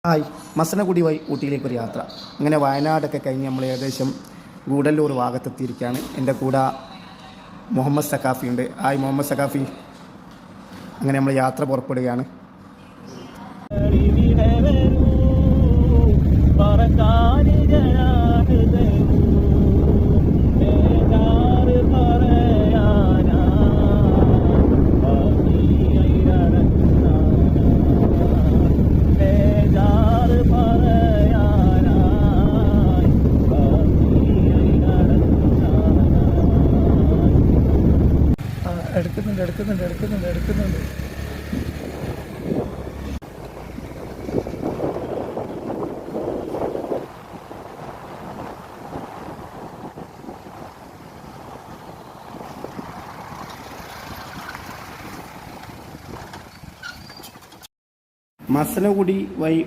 Hi. Masinagudi വഴി ഊട്ടിയിലേക്കൊരു യാത്ര. അങ്ങനെ വയനാടൊക്കെ കഴിഞ്ഞ് നമ്മൾ ഏകദേശം ഗൂഡല്ലൂർ ഭാഗത്തെത്തിയിരിക്കുകയാണ്. എൻ്റെ കൂടെ മുഹമ്മദ് സഖാഫി ഉണ്ട്. ഹായ് മുഹമ്മദ് സഖാഫി. അങ്ങനെ നമ്മൾ യാത്ര പുറപ്പെടുകയാണ്. എടുക്കുന്നുണ്ട്. മസനഗുഡി വഴി